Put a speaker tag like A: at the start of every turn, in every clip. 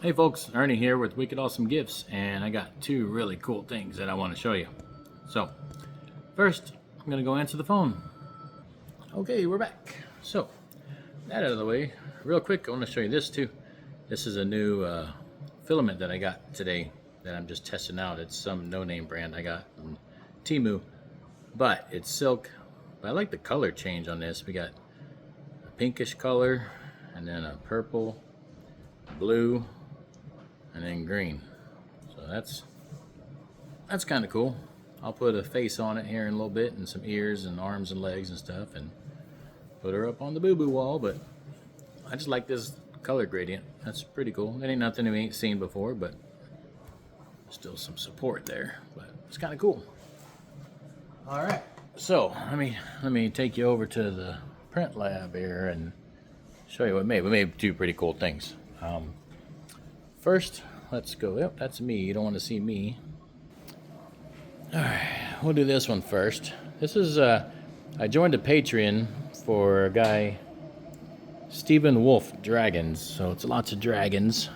A: Hey folks, Ernie here with Wicked Awesome Gifts, and I got two really cool things that I want to show you. So, first, I'm going to go answer the phone. Okay, we're back. So, that out of the way, real quick, I want to show you this too. This is a new filament that I got today that I'm just testing out. It's some no-name brand I got from Temu, but it's silk. But I like the color change on this. We got a pinkish color, and then a purple, blue, and then green. So that's kind of cool. I'll put a face on it here in a little bit, and some ears and arms and legs and stuff, and put her up on the boo-boo wall. But I just like this color gradient. That's pretty cool. It ain't nothing we ain't seen before, but still some support there. But it's kind of cool. All right. So let me take you over to the print lab here and show you what we made. We made two pretty cool things. First, let's go. Yep, that's me. You don't want to see me. All right, we'll do this one first. This is I joined a Patreon for a guy, Stephen Wolf Dragons. So it's lots of dragons.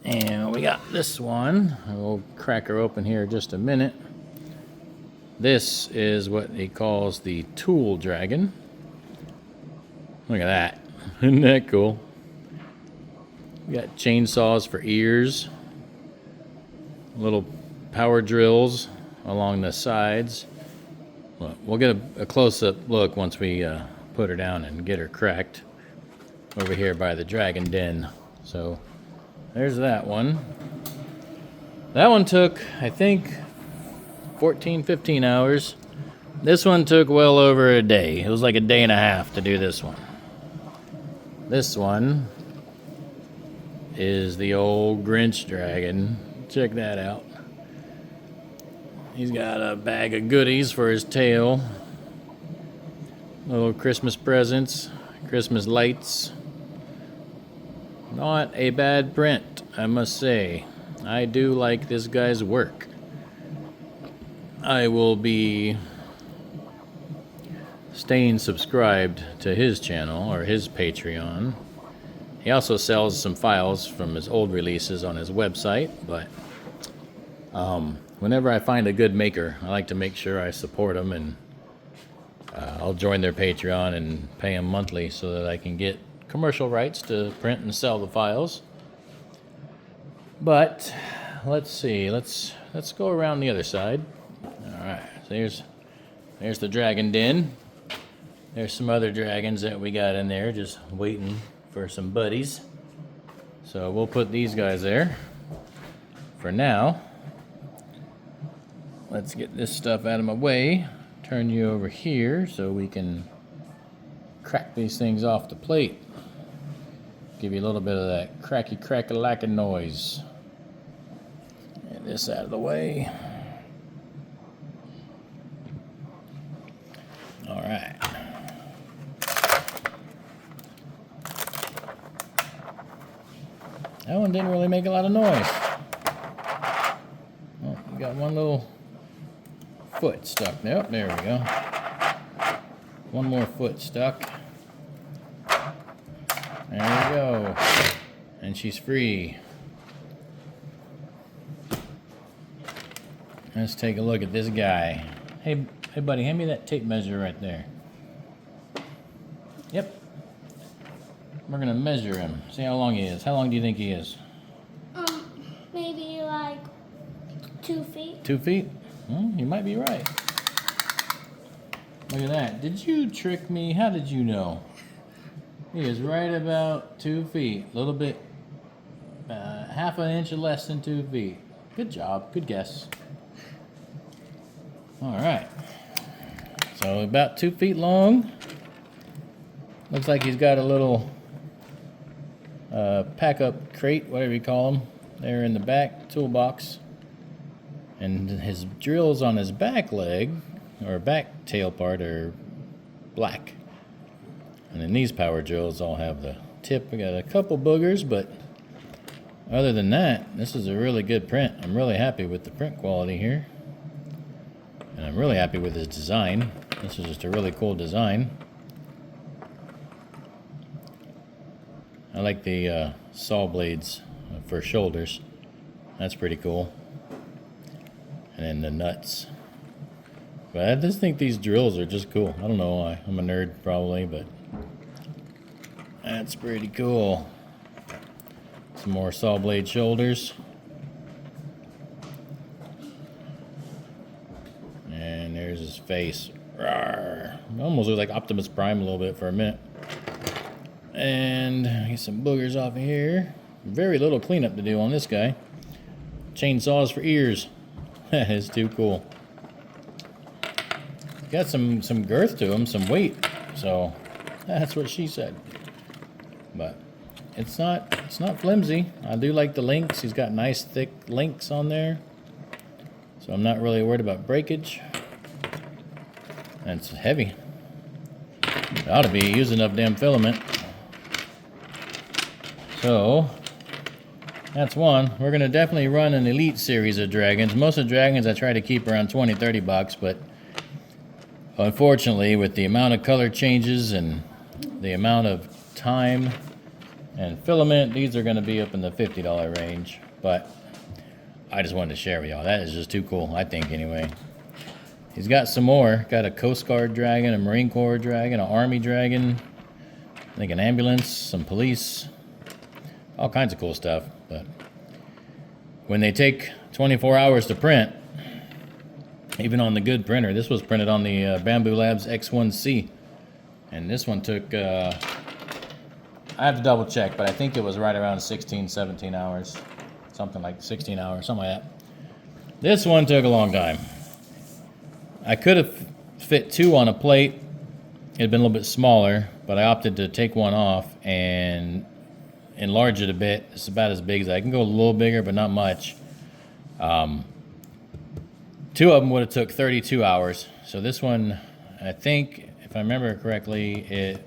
A: And we got this one. We'll crack her open here in just a minute. This is what he calls the Tool Dragon. Look at that. Isn't that cool? We got chainsaws for ears, little power drills along the sides. We'll get a close-up look once we put her down and get her cracked over here by the dragon den. So there's that one. That one took, I think, 14, 15 hours. This one took well over a day. It was like a day and a half to do this one. This one is the old Grinch dragon. Check that out. He's got a bag of goodies for his tail. Little Christmas presents, Christmas lights. Not a bad print, I must say. I do like this guy's work. I will be staying subscribed to his channel or his Patreon. He also sells some files from his old releases on his website, but whenever I find a good maker, I like to make sure I support them, and I'll join their Patreon and pay them monthly so that I can get commercial rights to print and sell the files. But let's see, let's go around the other side. All right, so there's the dragon den. There's some other dragons that we got in there just waiting for some buddies. So we'll put these guys there for now. Let's get this stuff out of my way. Turn you over here so we can crack these things off the plate. Give you a little bit of that cracky crack-a-lackin' noise. Get this out of the way. All right. That one didn't really make a lot of noise. Oh, we got one little foot stuck there. Oh, there we go. One more foot stuck. There we go. And she's free. Let's take a look at this guy. Hey buddy, hand me that tape measure right there. Yep. We're gonna measure him. See how long he is. How long do you think he is?
B: Maybe like 2 feet.
A: 2 feet? Well, you might be right. Look at that. Did you trick me? How did you know? He is right about 2 feet. A little bit, half an inch or less than 2 feet. Good job. Good guess. All right. So about 2 feet long. Looks like he's got a little pack-up crate, whatever you call them, there in the back toolbox. And his drills on his back leg, or back tail part, are black. And then these power drills all have the tip. We got a couple boogers, but other than that, this is a really good print. I'm really happy with the print quality here. And I'm really happy with his design. This is just a really cool design. I like the saw blades for shoulders. That's pretty cool. And then the nuts. But I just think these drills are just cool. I don't know why. I'm a nerd probably, but that's pretty cool. Some more saw blade shoulders. And there's his face. Rawr. Almost looks like Optimus Prime a little bit for a minute. And get some boogers off of here. Very little cleanup to do on this guy. Chainsaws for ears. That is too cool. Got some girth to him, some weight. So that's what she said. But it's not flimsy. I do like the links. He's got nice thick links on there. So I'm not really worried about breakage. And it's heavy. It ought to be using enough damn filament. So that's one. We're going to definitely run an elite series of dragons. Most of the dragons I try to keep around 20, 30 bucks, but unfortunately with the amount of color changes and the amount of time and filament, these are going to be up in the $50 range. But I just wanted to share with y'all. That is just too cool, I think, anyway. He's got some more. Got a Coast Guard dragon, a Marine Corps dragon, an Army dragon, I think an ambulance, some police, all kinds of cool stuff. But when they take 24 hours to print, even on the good printer, this was printed on the Bamboo Labs X1C, and this one took, I have to double check, but I think it was right around 16, 17 hours, something like 16 hours, something like that. This one took a long time. I could have fit two on a plate. It had been a little bit smaller, but I opted to take one off and enlarge it a bit. It's about as big as I can go, a little bigger, but not much. Two of them would have took 32 hours. So this one, I think, if I remember correctly, it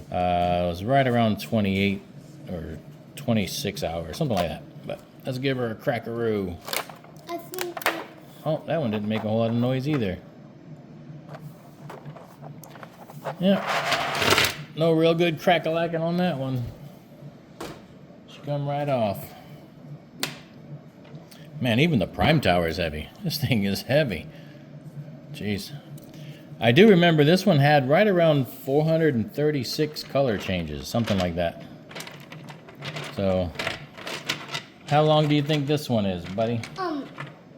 A: was right around 28 or 26 hours, something like that. But let's give her a crackaroo.
B: I think.
A: Oh, that one didn't make a whole lot of noise either. Yeah, no real good crack-a-lacking on that one. She come right off. Man, even the prime tower is heavy. This thing is heavy. Jeez. I do remember this one had right around 436 color changes, something like that. So, how long do you think this one is, buddy?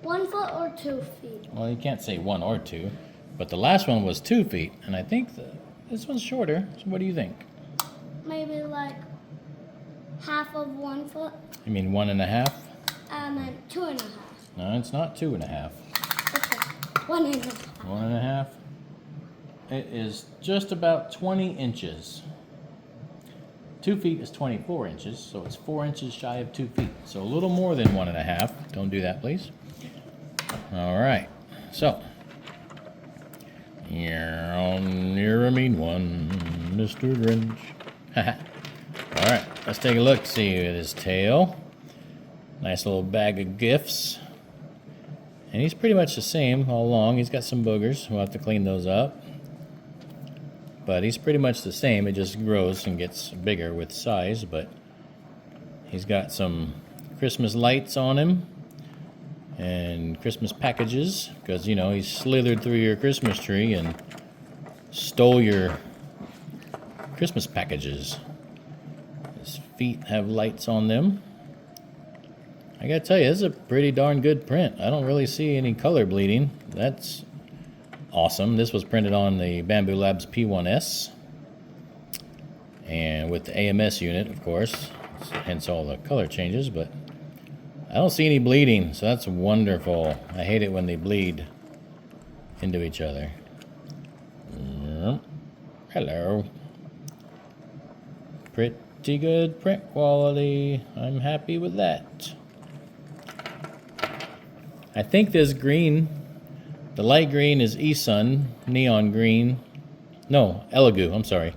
B: 1 foot or 2 feet?
A: Well, you can't say 1 or 2, but the last one was 2 feet, and I think this one's shorter. So what do you think?
B: Maybe like half of 1 foot.
A: You mean 1.5?
B: And 2.5.
A: No, it's not 2.5.
B: Okay, 1.5.
A: 1.5. It is just about 20 inches. 2 feet is 24 inches, so it's 4 inches shy of 2 feet. So a little more than 1.5. Don't do that, please. All right. So, you're a mean one, Mr. Grinch. All right, let's take a look. See at his tail. Nice little bag of gifts. And he's pretty much the same all along. He's got some boogers. We'll have to clean those up. But he's pretty much the same. It just grows and gets bigger with size. But he's got some Christmas lights on him. And Christmas packages. Because, you know, he slithered through your Christmas tree and stole your Christmas packages. His feet have lights on them. I gotta tell you, this is a pretty darn good print. I don't really see any color bleeding. That's awesome. This was printed on the Bamboo Labs P1S. And with the AMS unit, of course. Hence all the color changes, but I don't see any bleeding, so that's wonderful. I hate it when they bleed into each other. Hello. Pretty good print quality. I'm happy with that. I think this green, the light green is Esun, neon green. No, Elegoo, I'm sorry.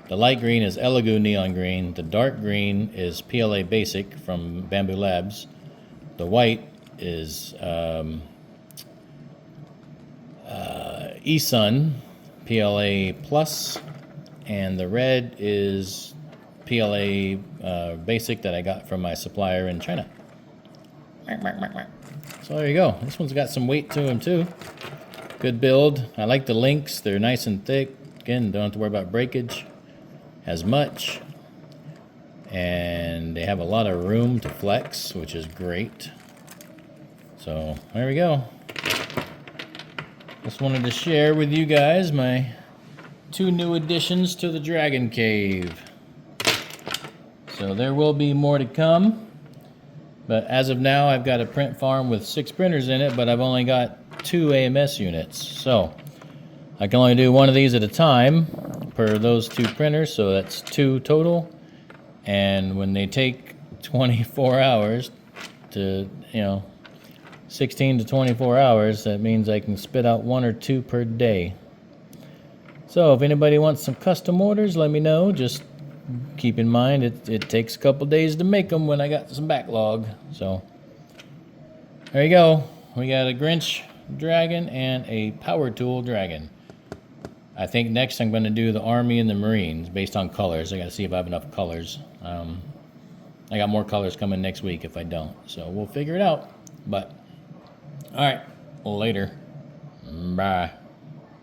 A: The light green is Elegoo neon green. The dark green is PLA Basic from Bamboo Labs. The white is Esun PLA Plus. And the red is PLA basic that I got from my supplier in China. So there you go. This one's got some weight to him too. Good build. I like the links. They're nice and thick. Again, don't have to worry about breakage as much. And they have a lot of room to flex, which is great. So there we go. Just wanted to share with you guys my 2 new additions to the Dragon Cave. So there will be more to come. But as of now, I've got a print farm with 6 printers in it, but I've only got 2 AMS units. So I can only do one of these at a time per those 2 printers, so that's 2 total. And when they take 24 hours to, 16 to 24 hours, that means I can spit out 1 or 2 per day. So if anybody wants some custom orders, let me know. Just keep in mind it takes a couple days to make them when I got some backlog. So there you go. We got a Grinch dragon and a power tool dragon. I think next I'm going to do the Army and the Marines based on colors. I got to see if I have enough colors. I got more colors coming next week if I don't. So we'll figure it out. But all right, later. Bye.